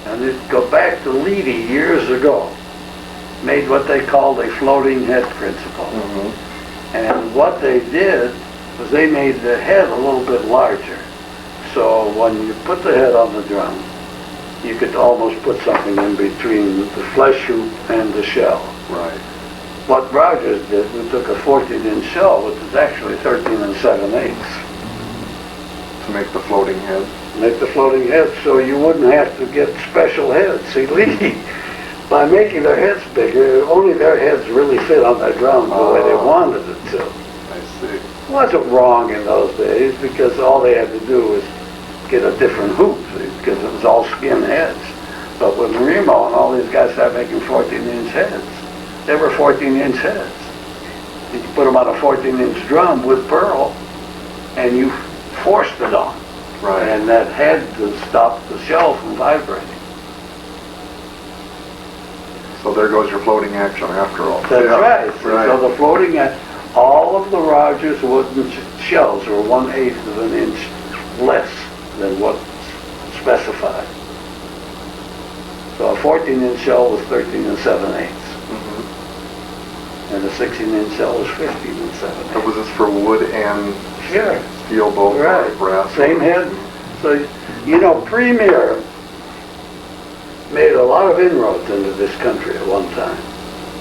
and it go back to Leedy years ago, made what they called a floating head principle. And what they did was they made the head a little bit larger. So when you put the head on the drum, you could almost put something in between the flesh hoop and the shell. Right. What Rogers did, we took a 14-inch shell, which is actually 13 7/8. To make the floating head? Make the floating head so you wouldn't have to get special heads. See, Lee, by making their heads bigger, only their heads really fit on that drum the way they wanted it to. I see. It wasn't wrong in those days because all they had to do was get a different hoop because it was all skin heads. But when Remo and all these guys started making 14-inch heads, they were 14-inch heads. You put them on a 14-inch drum with pearl, and you forced it on. Right. And that head to stop the shell from vibrating. So there goes your floating action after all. That's right. Right. So the floating, all of the Rogers wooden shells were 1/8 of an inch less than what's specified. So a 14-inch shell was 13 7/8. And a 16-inch shell was 15 7/8. So was this for wood and Sure. steel, both Right. brass? Same head. So, Premier made a lot of inroads into this country at one time.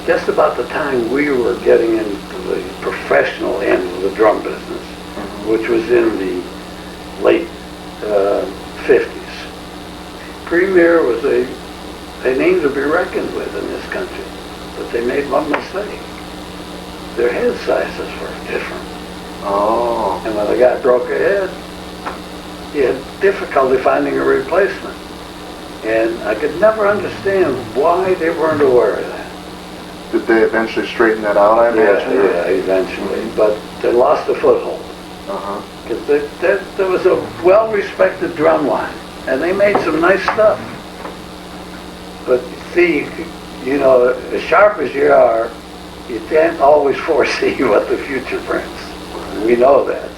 Just about the time we were getting into the professional end of the drum business, which was in the late 50s. Premier was a name to be reckoned with in this country, but they made one mistake. Their head sizes were different. Oh. And when the guy broke a head, he had difficulty finding a replacement. And I could never understand why they weren't aware of that. Did they eventually straighten that out, I imagine? Yeah, eventually. But they lost a foothold. Uh-huh. Because there was a well-respected drum line, and they made some nice stuff. But see, as sharp as you are, you can't always foresee what the future brings. We know that.